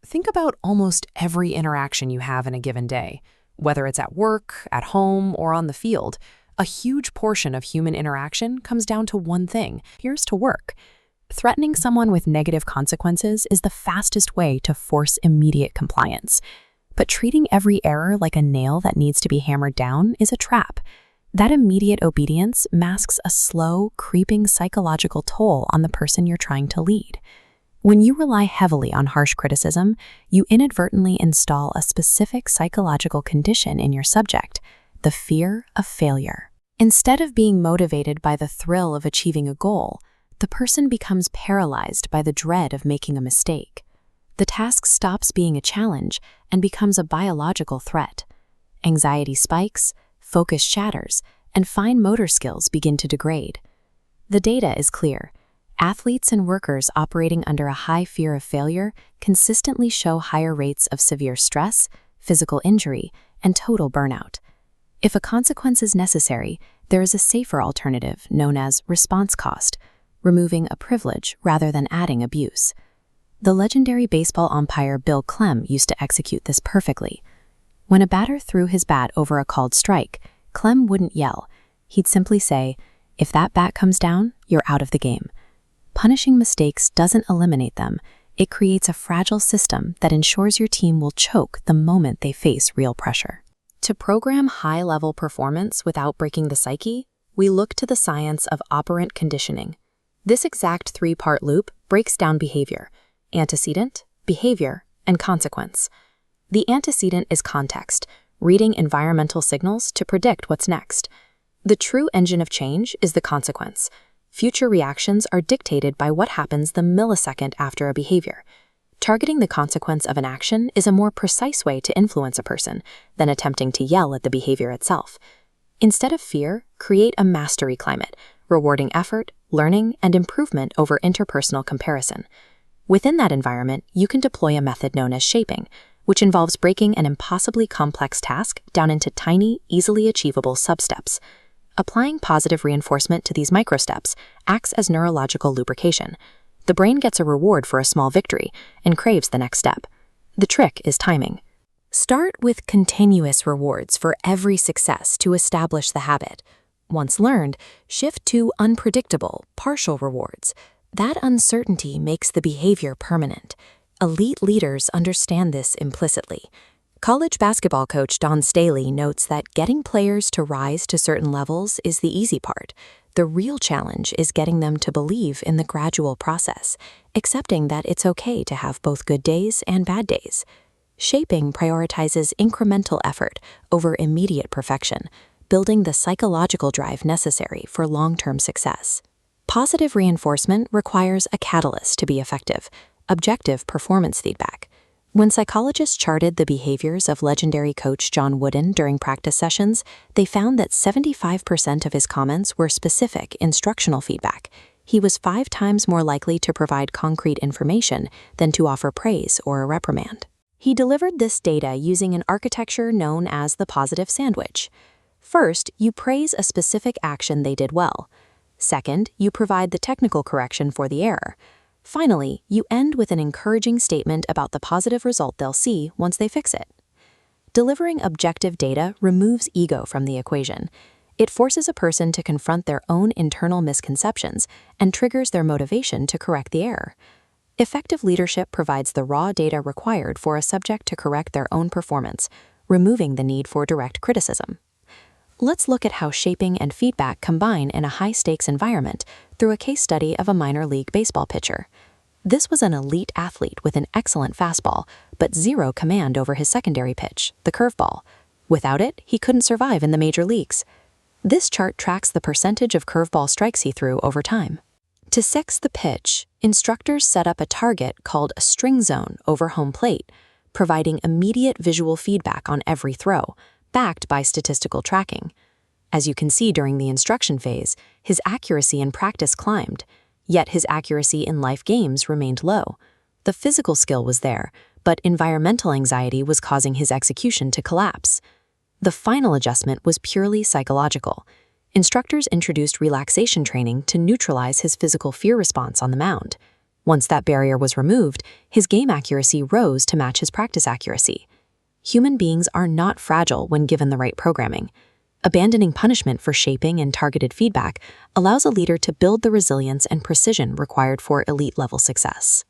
Think about almost every interaction you have in a given day. Whether it's at work, at home, or on the field, a huge portion of human interaction comes down to one thing: here's to work. Threatening someone with negative consequences is the fastest way to force immediate compliance. But treating every error like a nail that needs to be hammered down is a trap. That immediate obedience masks a slow, creeping psychological toll on the person you're trying to lead. When you rely heavily on harsh criticism, you inadvertently install a specific psychological condition in your subject: the fear of failure. Instead of being motivated by the thrill of achieving a goal, the person becomes paralyzed by the dread of making a mistake. The task stops being a challenge and becomes a biological threat. Anxiety spikes, focus shatters, and fine motor skills begin to degrade. The data is clear. Athletes and workers operating under a high fear of failure consistently show higher rates of severe stress, physical injury, and total burnout. If a consequence is necessary, there is a safer alternative known as response cost, removing a privilege rather than adding abuse. The legendary baseball umpire Bill Clem used to execute this perfectly. When a batter threw his bat over a called strike, Clem wouldn't yell. He'd simply say, "If that bat comes down, you're out of the game." Punishing mistakes doesn't eliminate them. It creates a fragile system that ensures your team will choke the moment they face real pressure. To program high-level performance without breaking the psyche, we look to the science of operant conditioning. This exact three-part loop breaks down behavior: antecedent, behavior, and consequence. The antecedent is context, reading environmental signals to predict what's next. The true engine of change is the consequence. Future reactions are dictated by what happens the millisecond after a behavior. Targeting the consequence of an action is a more precise way to influence a person than attempting to yell at the behavior itself. Instead of fear, create a mastery climate, rewarding effort, learning, and improvement over interpersonal comparison. Within that environment, you can deploy a method known as shaping, which involves breaking an impossibly complex task down into tiny, easily achievable substeps. Applying positive reinforcement to these microsteps acts as neurological lubrication. The brain gets a reward for a small victory and craves the next step. The trick is timing. Start with continuous rewards for every success to establish the habit. Once learned, shift to unpredictable, partial rewards. That uncertainty makes the behavior permanent. Elite leaders understand this implicitly. College basketball coach Don Staley notes that getting players to rise to certain levels is the easy part. The real challenge is getting them to believe in the gradual process, accepting that it's okay to have both good days and bad days. Shaping prioritizes incremental effort over immediate perfection, building the psychological drive necessary for long-term success. Positive reinforcement requires a catalyst to be effective: objective performance feedback. When psychologists charted the behaviors of legendary coach John Wooden during practice sessions, they found that 75% of his comments were specific instructional feedback. He was 5 times more likely to provide concrete information than to offer praise or a reprimand. He delivered this data using an architecture known as the positive sandwich. First, you praise a specific action they did well. Second, you provide the technical correction for the error. Finally, you end with an encouraging statement about the positive result they'll see once they fix it. Delivering objective data removes ego from the equation. It forces a person to confront their own internal misconceptions and triggers their motivation to correct the error. Effective leadership provides the raw data required for a subject to correct their own performance, removing the need for direct criticism. Let's look at how shaping and feedback combine in a high-stakes environment through a case study of a minor league baseball pitcher. This was an elite athlete with an excellent fastball, but zero command over his secondary pitch, the curveball. Without it, he couldn't survive in the major leagues. This chart tracks the percentage of curveball strikes he threw over time. To sex the pitch, instructors set up a target called a string zone over home plate, providing immediate visual feedback on every throw, backed by statistical tracking. As you can see during the instruction phase, his accuracy in practice climbed, yet his accuracy in life games remained low. The physical skill was there, but environmental anxiety was causing his execution to collapse. The final adjustment was purely psychological. Instructors introduced relaxation training to neutralize his physical fear response on the mound. Once that barrier was removed, his game accuracy rose to match his practice accuracy. Human beings are not fragile when given the right programming. Abandoning punishment for shaping and targeted feedback allows a leader to build the resilience and precision required for elite-level success.